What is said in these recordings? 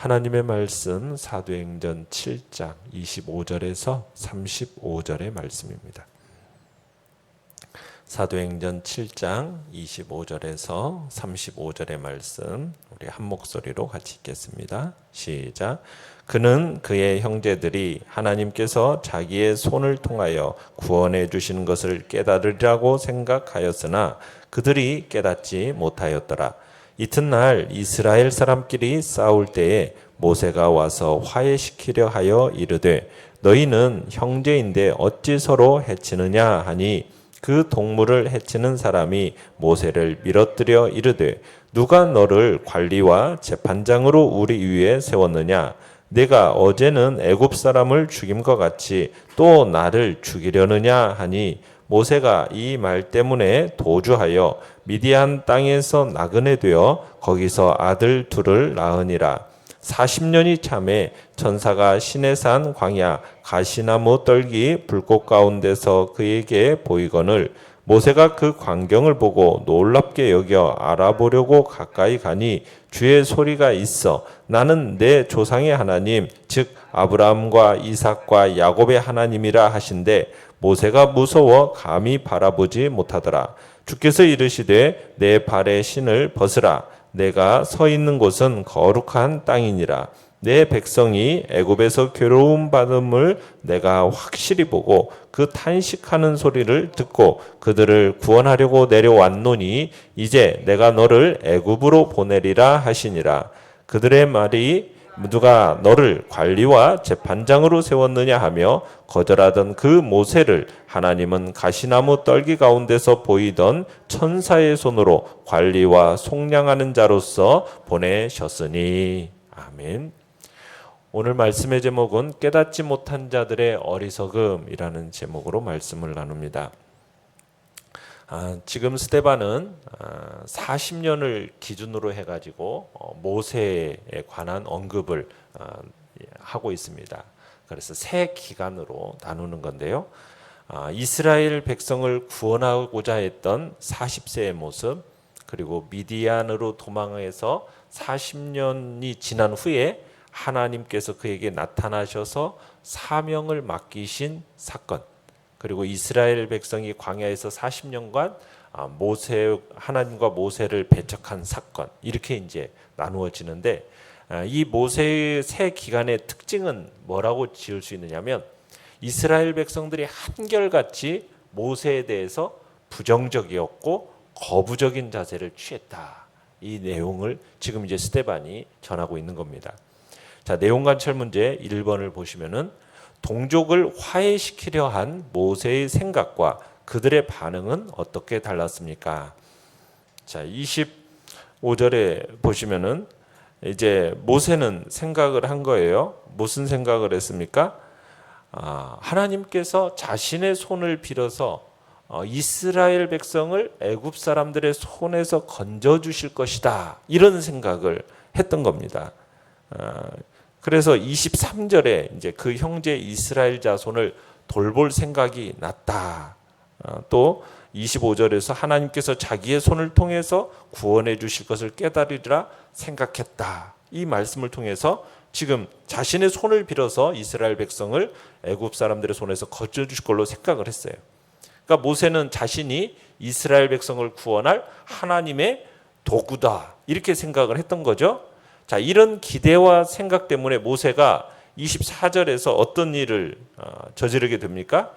하나님의 말씀 사도행전 7장 25절에서 35절의 말씀입니다. 사도행전 7장 25절에서 35절의 말씀 우리 한 목소리로 같이 읽겠습니다. 시작. 그는 그의 형제들이 하나님께서 자기의 손을 통하여 구원해 주시는 것을 깨달으리라고 생각하였으나 그들이 깨닫지 못하였더라. 이튿날 이스라엘 사람끼리 싸울 때에 모세가 와서 화해시키려 하여 이르되 너희는 형제인데 어찌 서로 해치느냐 하니 그 동물을 해치는 사람이 모세를 밀어뜨려 이르되 누가 너를 관리와 재판장으로 우리 위에 세웠느냐? 내가 어제는 애굽 사람을 죽임과 같이 또 나를 죽이려느냐 하니 모세가 이 말 때문에 도주하여 미디안 땅에서 나그네 되어 거기서 아들 둘을 낳으니라. 40년이 참에 천사가 시내산 광야 가시나무 떨기 불꽃 가운데서 그에게 보이거늘 모세가 그 광경을 보고 놀랍게 여겨 알아보려고 가까이 가니 주의 소리가 있어 나는 내 조상의 하나님 즉 아브라함과 이삭과 야곱의 하나님이라 하신대 모세가 무서워 감히 바라보지 못하더라. 주께서 이르시되 내 발의 신을 벗으라. 내가 서 있는 곳은 거룩한 땅이니라. 내 백성이 애굽에서 괴로움 받음을 내가 확실히 보고 그 탄식하는 소리를 듣고 그들을 구원하려고 내려왔노니 이제 내가 너를 애굽으로 보내리라 하시니라. 그들의 말이 누가 너를 관리와 재판장으로 세웠느냐 하며 거절하던 그 모세를 하나님은 가시나무 떨기 가운데서 보이던 천사의 손으로 관리와 속량하는 자로서 보내셨으니. 아멘. 오늘 말씀의 제목은 깨닫지 못한 자들의 어리석음이라는 제목으로 말씀을 나눕니다. 지금 스데반은 40년을 기준으로 해가지고 모세에 관한 언급을 하고 있습니다. 그래서 세 기간으로 나누는 건데요. 이스라엘 백성을 구원하고자 했던 40세의 모습, 그리고 미디안으로 도망해서 40년이 지난 후에 하나님께서 그에게 나타나셔서 사명을 맡기신 사건, 그리고 이스라엘 백성이 광야에서 40년간 하나님과 모세를 배척한 사건, 이렇게 이제 나누어지는데 이 모세의 세 기간의 특징은 뭐라고 지을 수 있느냐면 이스라엘 백성들이 한결같이 모세에 대해서 부정적이었고 거부적인 자세를 취했다. 이 내용을 지금 이제 스데반이 전하고 있는 겁니다. 자, 내용 관찰 문제 1번을 보시면은 동족을 화해시키려 한 모세의 생각과 그들의 반응은 어떻게 달랐습니까? 자, 25절에 보시면은 이제 모세는 생각을 한 거예요. 무슨 생각을 했습니까? 하나님께서 자신의 손을 빌어서 이스라엘 백성을 애굽 사람들의 손에서 건져 주실 것이다. 이런 생각을 했던 겁니다. 그래서 23절에 이제 그 형제 이스라엘 자손을 돌볼 생각이 났다. 또 25절에서 하나님께서 자기의 손을 통해서 구원해 주실 것을 깨달으리라 생각했다. 이 말씀을 통해서 지금 자신의 손을 빌어서 이스라엘 백성을 애굽 사람들의 손에서 건져 주실 걸로 생각을 했어요. 그러니까 모세는 자신이 이스라엘 백성을 구원할 하나님의 도구다. 이렇게 생각을 했던 거죠. 자, 이런 기대와 생각 때문에 모세가 24절에서 어떤 일을 저지르게 됩니까?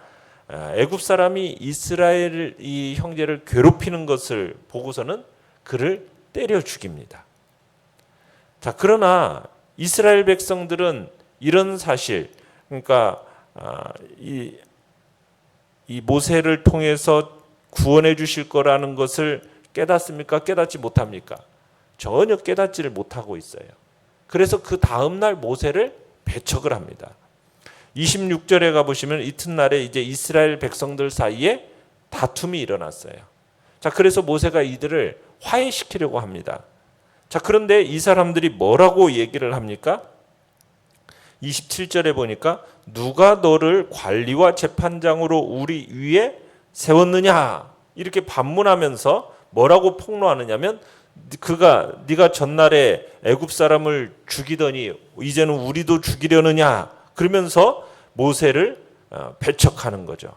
애굽 사람이 이스라엘 이 형제를 괴롭히는 것을 보고서는 그를 때려 죽입니다. 자, 그러나 이스라엘 백성들은 이런 사실, 그러니까 이 모세를 통해서 구원해 주실 거라는 것을 깨닫습니까? 깨닫지 못합니까? 전혀 깨닫지를 못하고 있어요. 그래서 그 다음날 모세를 배척을 합니다. 26절에 가보시면 이튿날에 이제 이스라엘 백성들 사이에 다툼이 일어났어요. 자, 그래서 모세가 이들을 화해시키려고 합니다. 자, 그런데 이 사람들이 뭐라고 얘기를 합니까? 27절에 보니까 누가 너를 관리와 재판장으로 우리 위에 세웠느냐 이렇게 반문하면서 뭐라고 폭로하느냐면 네가 전날에 애굽 사람을 죽이더니 이제는 우리도 죽이려느냐, 그러면서 모세를 배척하는 거죠.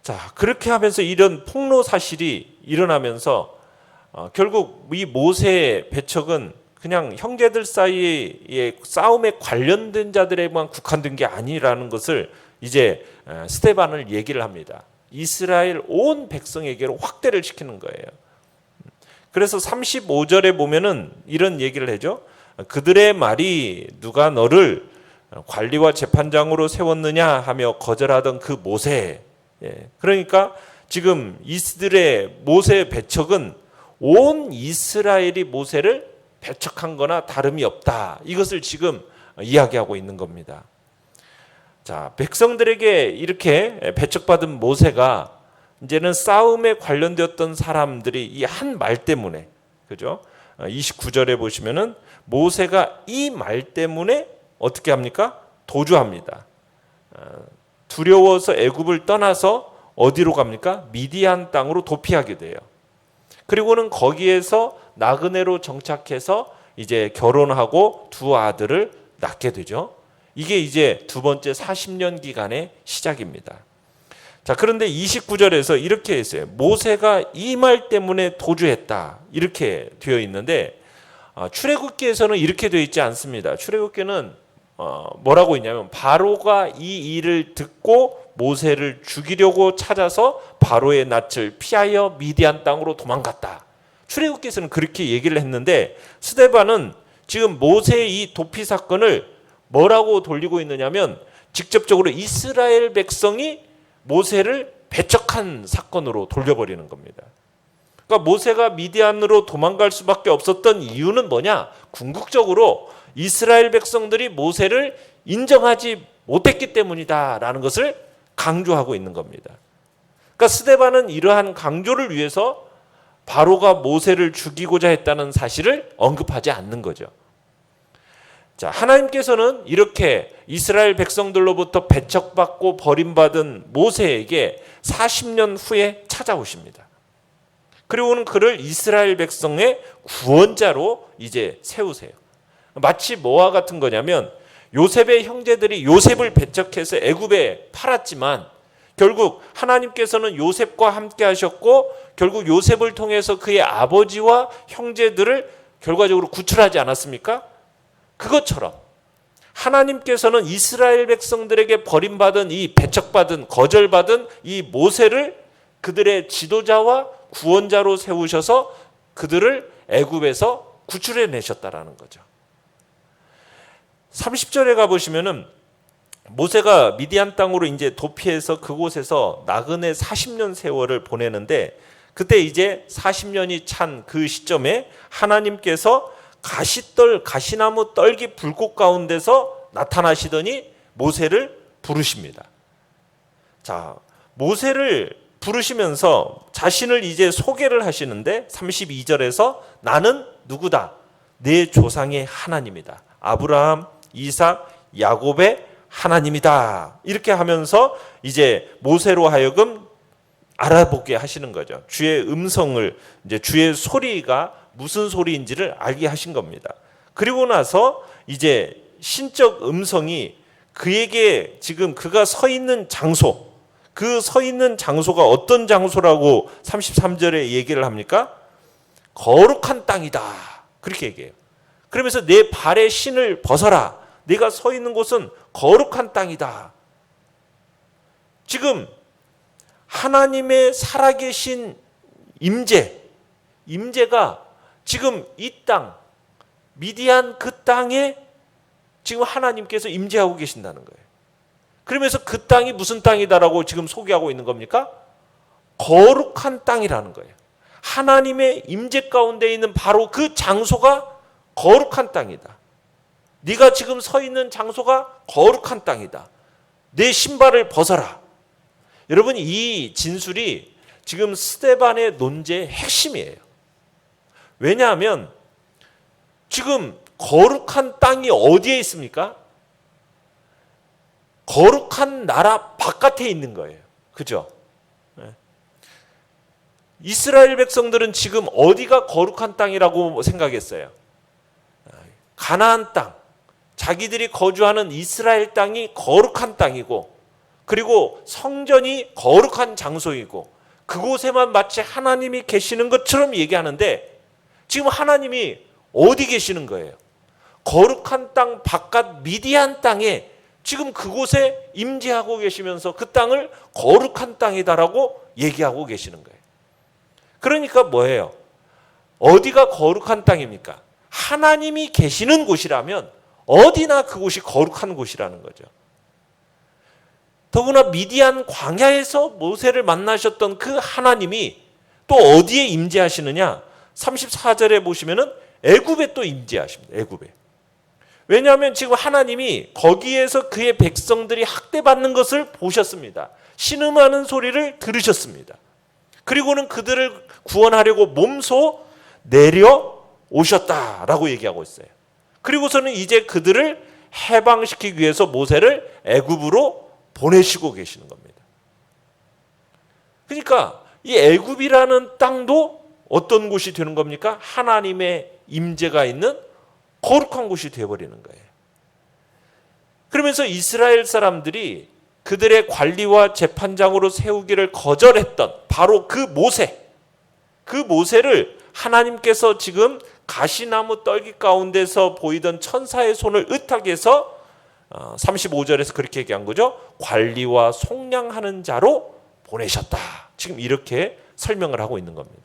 자, 그렇게 하면서 이런 폭로 사실이 일어나면서 결국 이 모세의 배척은 그냥 형제들 사이의 싸움에 관련된 자들에만 국한된 게 아니라는 것을 이제 스데반을 얘기를 합니다. 이스라엘 온 백성에게로 확대를 시키는 거예요. 그래서 35절에 보면은 이런 얘기를 해죠. 그들의 말이 누가 너를 관리와 재판장으로 세웠느냐 하며 거절하던 그 모세. 그러니까 지금 이스라엘의 모세의 배척은 온 이스라엘이 모세를 배척한 거나 다름이 없다. 이것을 지금 이야기하고 있는 겁니다. 자, 백성들에게 이렇게 배척받은 모세가 이제는 싸움에 관련되었던 사람들이 이 한 말 때문에, 그죠? 29절에 보시면은 모세가 이 말 때문에 어떻게 합니까? 도주합니다. 두려워서 애굽을 떠나서 어디로 갑니까? 미디안 땅으로 도피하게 돼요. 그리고는 거기에서 나그네로 정착해서 이제 결혼하고 두 아들을 낳게 되죠. 이게 이제 두 번째 40년 기간의 시작입니다. 자, 그런데 29절에서 이렇게 했어요. 모세가 이 말 때문에 도주했다. 이렇게 되어 있는데 출애굽기에서는 이렇게 되어 있지 않습니다. 출애굽기는 뭐라고 있냐면 바로가 이 일을 듣고 모세를 죽이려고 찾아서 바로의 낯을 피하여 미디안 땅으로 도망갔다. 출애굽기에서는 그렇게 얘기를 했는데 스데반은 지금 모세의 이 도피 사건을 뭐라고 돌리고 있느냐면 직접적으로 이스라엘 백성이 모세를 배척한 사건으로 돌려버리는 겁니다. 그러니까 모세가 미디안으로 도망갈 수밖에 없었던 이유는 뭐냐? 궁극적으로 이스라엘 백성들이 모세를 인정하지 못했기 때문이다라는 것을 강조하고 있는 겁니다. 그러니까 스데반은 이러한 강조를 위해서 바로가 모세를 죽이고자 했다는 사실을 언급하지 않는 거죠. 자, 하나님께서는 이렇게 이스라엘 백성들로부터 배척받고 버림받은 모세에게 40년 후에 찾아오십니다. 그리고는 그를 이스라엘 백성의 구원자로 이제 세우세요. 마치 뭐와 같은 거냐면 요셉의 형제들이 요셉을 배척해서 애굽에 팔았지만 결국 하나님께서는 요셉과 함께 하셨고 결국 요셉을 통해서 그의 아버지와 형제들을 결과적으로 구출하지 않았습니까? 그것처럼 하나님께서는 이스라엘 백성들에게 버림받은 이 배척받은 거절받은 이 모세를 그들의 지도자와 구원자로 세우셔서 그들을 애굽에서 구출해 내셨다라는 거죠. 30절에 가보시면은 모세가 미디안 땅으로 이제 도피해서 그곳에서 나그네 40년 세월을 보내는데 그때 이제 40년이 찬 그 시점에 하나님께서 가시나무 떨기 불꽃 가운데서 나타나시더니 모세를 부르십니다. 자, 모세를 부르시면서 자신을 이제 소개를 하시는데 32절에서 나는 누구다? 내 조상의 하나님이다. 아브라함, 이삭, 야곱의 하나님이다. 이렇게 하면서 이제 모세로 하여금 알아보게 하시는 거죠. 주의 음성을 이제 주의 소리가 무슨 소리인지를 알게 하신 겁니다. 그리고 나서 이제 신적 음성이 그에게 지금 그가 서 있는 장소, 그 서 있는 장소가 어떤 장소라고 33절에 얘기를 합니까? 거룩한 땅이다. 그렇게 얘기해요. 그러면서 내 발의 신을 벗어라. 네가 서 있는 곳은 거룩한 땅이다. 지금 하나님의 살아계신 임재가 지금 이 땅, 미디안 그 땅에 지금 하나님께서 임재하고 계신다는 거예요. 그러면서 그 땅이 무슨 땅이다라고 지금 소개하고 있는 겁니까? 거룩한 땅이라는 거예요. 하나님의 임재 가운데 있는 바로 그 장소가 거룩한 땅이다. 네가 지금 서 있는 장소가 거룩한 땅이다. 내 신발을 벗어라. 여러분, 이 진술이 지금 스데반의 논제의 핵심이에요. 왜냐하면 지금 거룩한 땅이 어디에 있습니까? 거룩한 나라 바깥에 있는 거예요. 그죠? 이스라엘 백성들은 지금 어디가 거룩한 땅이라고 생각했어요? 가나안 땅, 자기들이 거주하는 이스라엘 땅이 거룩한 땅이고, 그리고 성전이 거룩한 장소이고, 그곳에만 마치 하나님이 계시는 것처럼 얘기하는데, 지금 하나님이 어디 계시는 거예요? 거룩한 땅 바깥 미디안 땅에 지금 그곳에 임재하고 계시면서 그 땅을 거룩한 땅이다라고 얘기하고 계시는 거예요. 그러니까 뭐예요? 어디가 거룩한 땅입니까? 하나님이 계시는 곳이라면 어디나 그곳이 거룩한 곳이라는 거죠. 더구나 미디안 광야에서 모세를 만나셨던 그 하나님이 또 어디에 임재하시느냐? 34절에 보시면은 애굽에 또 임재하십니다. 애굽에. 왜냐하면 지금 하나님이 거기에서 그의 백성들이 학대받는 것을 보셨습니다. 신음하는 소리를 들으셨습니다. 그리고는 그들을 구원하려고 몸소 내려오셨다라고 얘기하고 있어요. 그리고서는 이제 그들을 해방시키기 위해서 모세를 애굽으로 보내시고 계시는 겁니다. 그러니까 이 애굽이라는 땅도 어떤 곳이 되는 겁니까? 하나님의 임재가 있는 거룩한 곳이 되어버리는 거예요. 그러면서 이스라엘 사람들이 그들의 관리와 재판장으로 세우기를 거절했던 바로 그 모세를 하나님께서 지금 가시나무 떨기 가운데서 보이던 천사의 손을 의탁해서 35절에서 그렇게 얘기한 거죠. 관리와 속량하는 자로 보내셨다. 지금 이렇게 설명을 하고 있는 겁니다.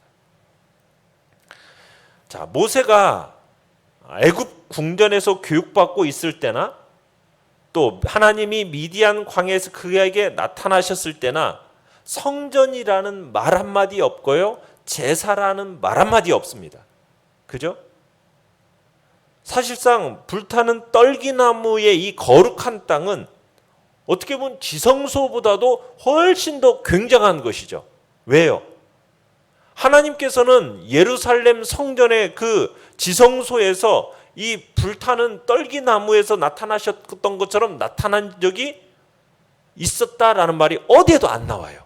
자, 모세가 애굽 궁전에서 교육받고 있을 때나 또 하나님이 미디안 광야에서 그에게 나타나셨을 때나 성전이라는 말 한마디 없고요. 제사라는 말 한마디 없습니다. 그죠? 사실상 불타는 떨기나무의 이 거룩한 땅은 어떻게 보면 지성소보다도 훨씬 더 굉장한 것이죠. 왜요? 하나님께서는 예루살렘 성전의 그 지성소에서 이 불타는 떨기나무에서 나타나셨던 것처럼 나타난 적이 있었다라는 말이 어디에도 안 나와요.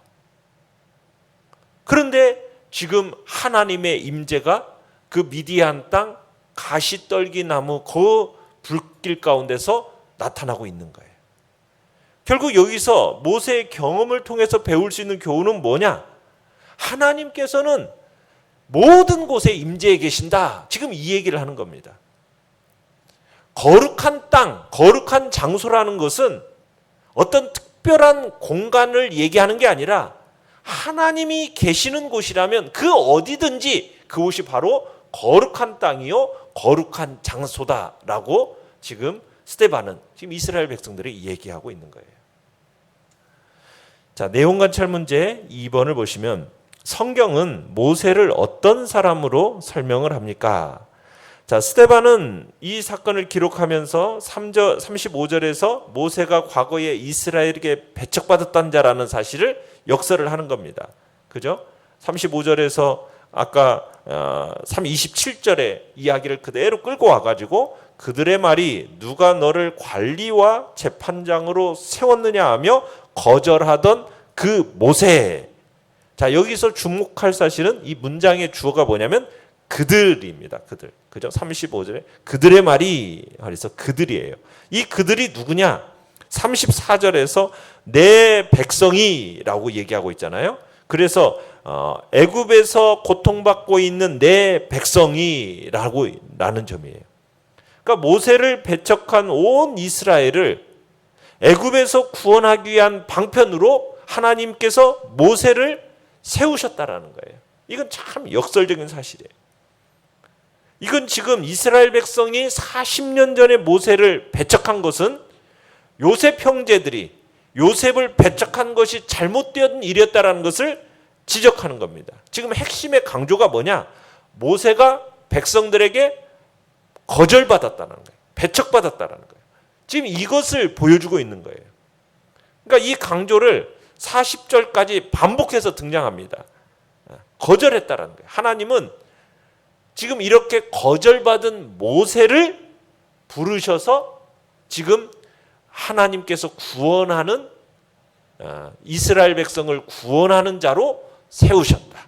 그런데 지금 하나님의 임재가 그 미디안 땅 가시떨기나무 그 불길 가운데서 나타나고 있는 거예요. 결국 여기서 모세의 경험을 통해서 배울 수 있는 교훈은 뭐냐? 하나님께서는 모든 곳에 임재해 계신다. 지금 이 얘기를 하는 겁니다. 거룩한 땅, 거룩한 장소라는 것은 어떤 특별한 공간을 얘기하는 게 아니라 하나님이 계시는 곳이라면 그 어디든지 그곳이 바로 거룩한 땅이요 거룩한 장소다라고 지금 스데반은 지금 이스라엘 백성들이 얘기하고 있는 거예요. 자, 내용관찰 문제 2번을 보시면 성경은 모세를 어떤 사람으로 설명을 합니까? 자, 스데반은 이 사건을 기록하면서 35절에서 모세가 과거에 이스라엘에게 배척받았던 자라는 사실을 역설을 하는 겁니다. 그죠? 35절에서 아까 27절의 이야기를 그대로 끌고 와가지고 그들의 말이 누가 너를 관리와 재판장으로 세웠느냐 하며 거절하던 그 모세. 자, 여기서 주목할 사실은 이 문장의 주어가 뭐냐면 그들입니다. 그들. 그죠? 35절에 그들의 말이 그래서 그들이에요. 이 그들이 누구냐? 34절에서 내 백성이라고 얘기하고 있잖아요. 그래서 애굽에서 고통받고 있는 내 백성이라고 라는 점이에요. 그러니까 모세를 배척한 온 이스라엘을 애굽에서 구원하기 위한 방편으로 하나님께서 모세를 세우셨다라는 거예요. 이건 참 역설적인 사실이에요. 이건 지금 이스라엘 백성이 40년 전에 모세를 배척한 것은 요셉 형제들이 요셉을 배척한 것이 잘못된 일이었다라는 것을 지적하는 겁니다. 지금 핵심의 강조가 뭐냐? 모세가 백성들에게 거절받았다는 거예요. 배척받았다는 거예요. 지금 이것을 보여주고 있는 거예요. 그러니까 이 강조를 40절까지 반복해서 등장합니다. 거절했다라는 거예요. 하나님은 지금 이렇게 거절받은 모세를 부르셔서 지금 하나님께서 구원하는 이스라엘 백성을 구원하는 자로 세우셨다.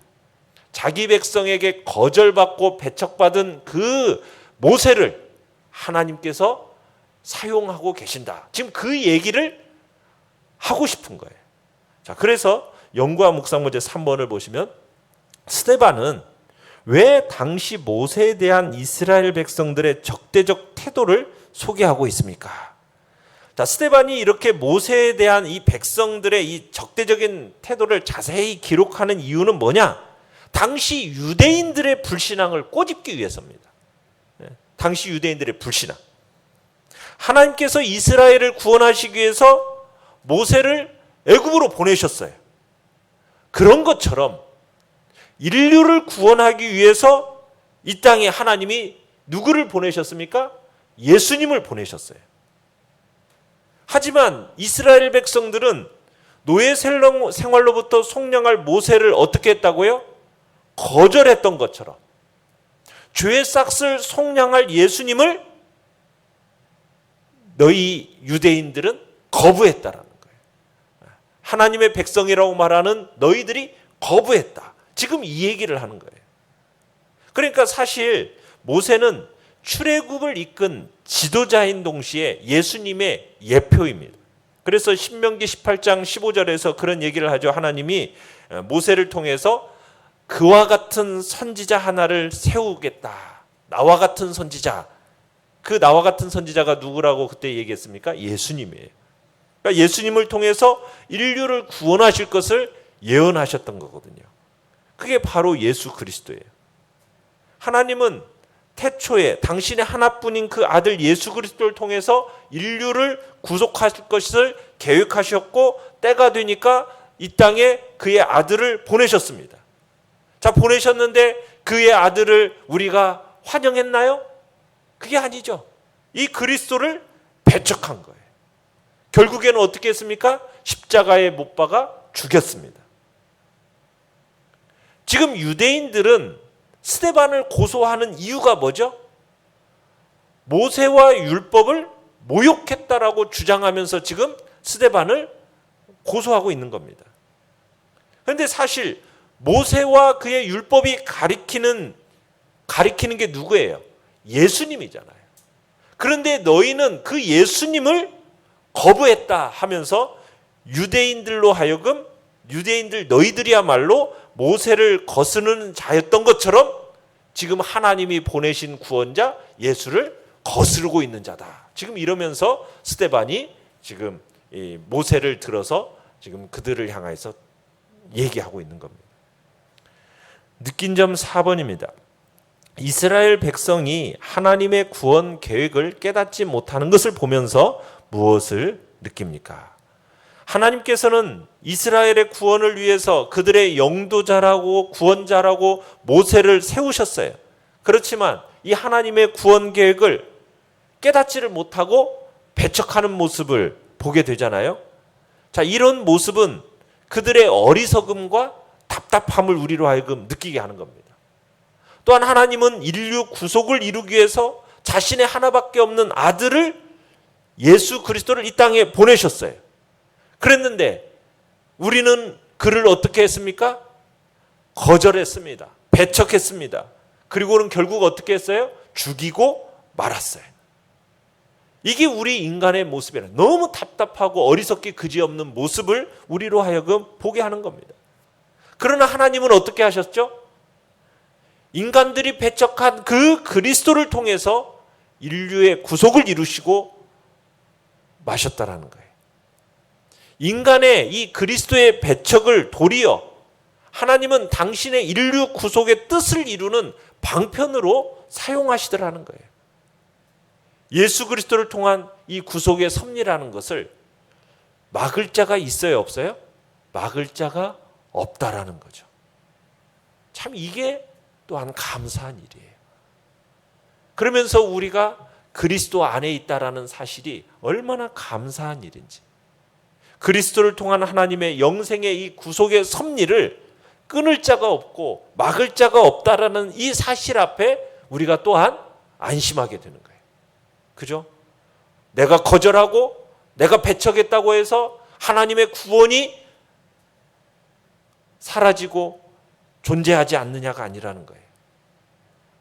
자기 백성에게 거절받고 배척받은 그 모세를 하나님께서 사용하고 계신다. 지금 그 얘기를 하고 싶은 거예요. 자, 그래서 연구와 묵상 문제 3번을 보시면 스데반은 왜 당시 모세에 대한 이스라엘 백성들의 적대적 태도를 소개하고 있습니까? 자, 스데반이 이렇게 모세에 대한 이 백성들의 이 적대적인 태도를 자세히 기록하는 이유는 뭐냐? 당시 유대인들의 불신앙을 꼬집기 위해서입니다. 당시 유대인들의 불신앙. 하나님께서 이스라엘을 구원하시기 위해서 모세를 애굽으로 보내셨어요. 그런 것처럼 인류를 구원하기 위해서 이 땅에 하나님이 누구를 보내셨습니까? 예수님을 보내셨어요. 하지만 이스라엘 백성들은 노예 생활로부터 속량할 모세를 어떻게 했다고요? 거절했던 것처럼 죄의 싹을 속량할 예수님을 너희 유대인들은 거부했다라는 거예요. 하나님의 백성이라고 말하는 너희들이 거부했다. 지금 이 얘기를 하는 거예요. 그러니까 사실 모세는 출애굽을 이끈 지도자인 동시에 예수님의 예표입니다. 그래서 신명기 18장 15절에서 그런 얘기를 하죠. 하나님이 모세를 통해서 그와 같은 선지자 하나를 세우겠다. 나와 같은 선지자. 그 나와 같은 선지자가 누구라고 그때 얘기했습니까? 예수님이에요. 그러니까 예수님을 통해서 인류를 구원하실 것을 예언하셨던 거거든요. 그게 바로 예수 그리스도예요. 하나님은 태초에 당신의 하나뿐인 그 아들 예수 그리스도를 통해서 인류를 구속하실 것을 계획하셨고 때가 되니까 이 땅에 그의 아들을 보내셨습니다. 자, 보내셨는데 그의 아들을 우리가 환영했나요? 그게 아니죠. 이 그리스도를 배척한 거예요. 결국에는 어떻게 했습니까? 십자가에 못 박아 죽였습니다. 지금 유대인들은 스데반을 고소하는 이유가 뭐죠? 모세와 율법을 모욕했다라고 주장하면서 지금 스데반을 고소하고 있는 겁니다. 그런데 사실 모세와 그의 율법이 가리키는 게 누구예요? 예수님이잖아요. 그런데 너희는 그 예수님을 거부했다 하면서 유대인들로 하여금 유대인들 너희들이야말로 모세를 거스르는 자였던 것처럼 지금 하나님이 보내신 구원자 예수를 거스르고 있는 자다. 지금 이러면서 스데반이 지금 이 모세를 들어서 지금 그들을 향해서 얘기하고 있는 겁니다. 느낀 점 4번입니다. 이스라엘 백성이 하나님의 구원 계획을 깨닫지 못하는 것을 보면서 무엇을 느낍니까? 하나님께서는 이스라엘의 구원을 위해서 그들의 영도자라고 구원자라고 모세를 세우셨어요. 그렇지만 이 하나님의 구원 계획을 깨닫지를 못하고 배척하는 모습을 보게 되잖아요. 자, 이런 모습은 그들의 어리석음과 답답함을 우리로 하여금 느끼게 하는 겁니다. 또한 하나님은 인류 구속을 이루기 위해서 자신의 하나밖에 없는 아들을 예수 그리스도를 이 땅에 보내셨어요. 그랬는데 우리는 그를 어떻게 했습니까? 거절했습니다. 배척했습니다. 그리고는 결국 어떻게 했어요? 죽이고 말았어요. 이게 우리 인간의 모습이라 너무 답답하고 어리석기 그지없는 모습을 우리로 하여금 보게 하는 겁니다. 그러나 하나님은 어떻게 하셨죠? 인간들이 배척한 그 그리스도를 통해서 인류의 구속을 이루시고 마셨다라는 거예요. 인간의 이 그리스도의 배척을 도리어 하나님은 당신의 인류 구속의 뜻을 이루는 방편으로 사용하시더라는 거예요. 예수 그리스도를 통한 이 구속의 섭리라는 것을 막을 자가 있어요, 없어요? 막을 자가 없다라는 거죠. 참 이게 또한 감사한 일이에요. 그러면서 우리가 그리스도 안에 있다라는 사실이 얼마나 감사한 일인지, 그리스도를 통한 하나님의 영생의 이 구속의 섭리를 끊을 자가 없고 막을 자가 없다라는 이 사실 앞에 우리가 또한 안심하게 되는 거예요. 그죠? 내가 거절하고 내가 배척했다고 해서 하나님의 구원이 사라지고 존재하지 않느냐가 아니라는 거예요.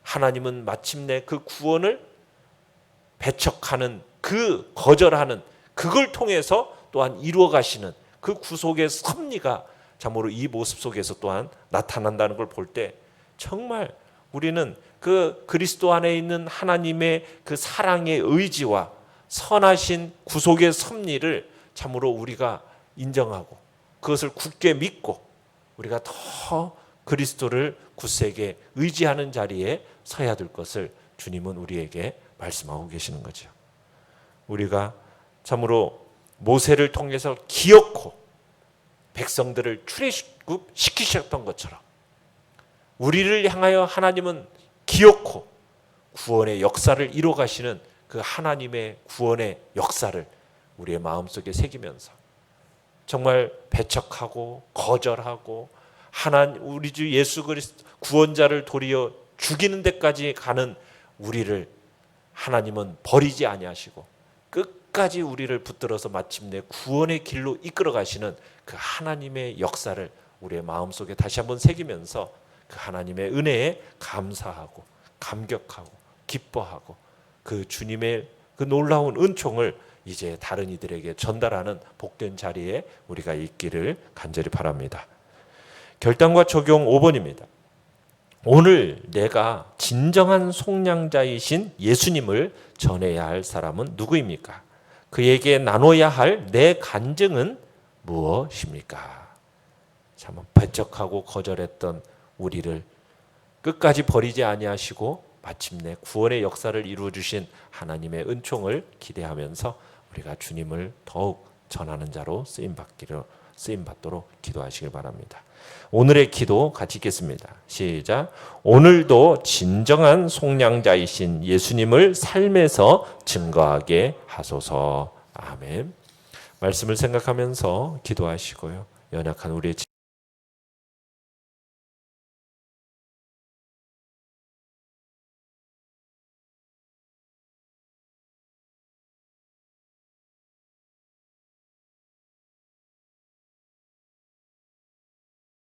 하나님은 마침내 그 구원을 배척하는, 그 거절하는, 그걸 통해서 또한 이루어 가시는 그 구속의 섭리가 참으로 이 모습 속에서 또한 나타난다는 걸 볼 때 정말 우리는 그 그리스도 안에 있는 하나님의 그 사랑의 의지와 선하신 구속의 섭리를 참으로 우리가 인정하고 그것을 굳게 믿고 우리가 더 그리스도를 굳세게 의지하는 자리에 서야 될 것을 주님은 우리에게 말씀하고 계시는 거죠. 우리가 참으로 모세를 통해서 기어코 백성들을 출애굽시키셨던 것처럼 우리를 향하여 하나님은 기어코 구원의 역사를 이루어 가시는 그 하나님의 구원의 역사를 우리의 마음속에 새기면서 정말 배척하고 거절하고 우리 주 예수 그리스도 구원자를 도리어 죽이는 데까지 가는 우리를 하나님은 버리지 아니하시고 끝까지 우리를 붙들어서 마침내 구원의 길로 이끌어 가시는 그 하나님의 역사를 우리의 마음속에 다시 한번 새기면서 그 하나님의 은혜에 감사하고 감격하고 기뻐하고 그 주님의 그 놀라운 은총을 이제 다른 이들에게 전달하는 복된 자리에 우리가 있기를 간절히 바랍니다. 결단과 적용 5번입니다. 오늘 내가 진정한 속량자이신 예수님을 전해야 할 사람은 누구입니까? 그에게 나눠야 할 내 간증은 무엇입니까? 참 배척하고 거절했던 우리를 끝까지 버리지 아니하시고 마침내 구원의 역사를 이루어 주신 하나님의 은총을 기대하면서 우리가 주님을 더욱 전하는 자로 쓰임 받도록 기도하시길 바랍니다. 오늘의 기도 같이 읽겠습니다. 시작. 오늘도 진정한 속량자이신 예수님을 삶에서 증거하게 하소서. 아멘. 말씀을 생각하면서 기도하시고요. 연약한 우리의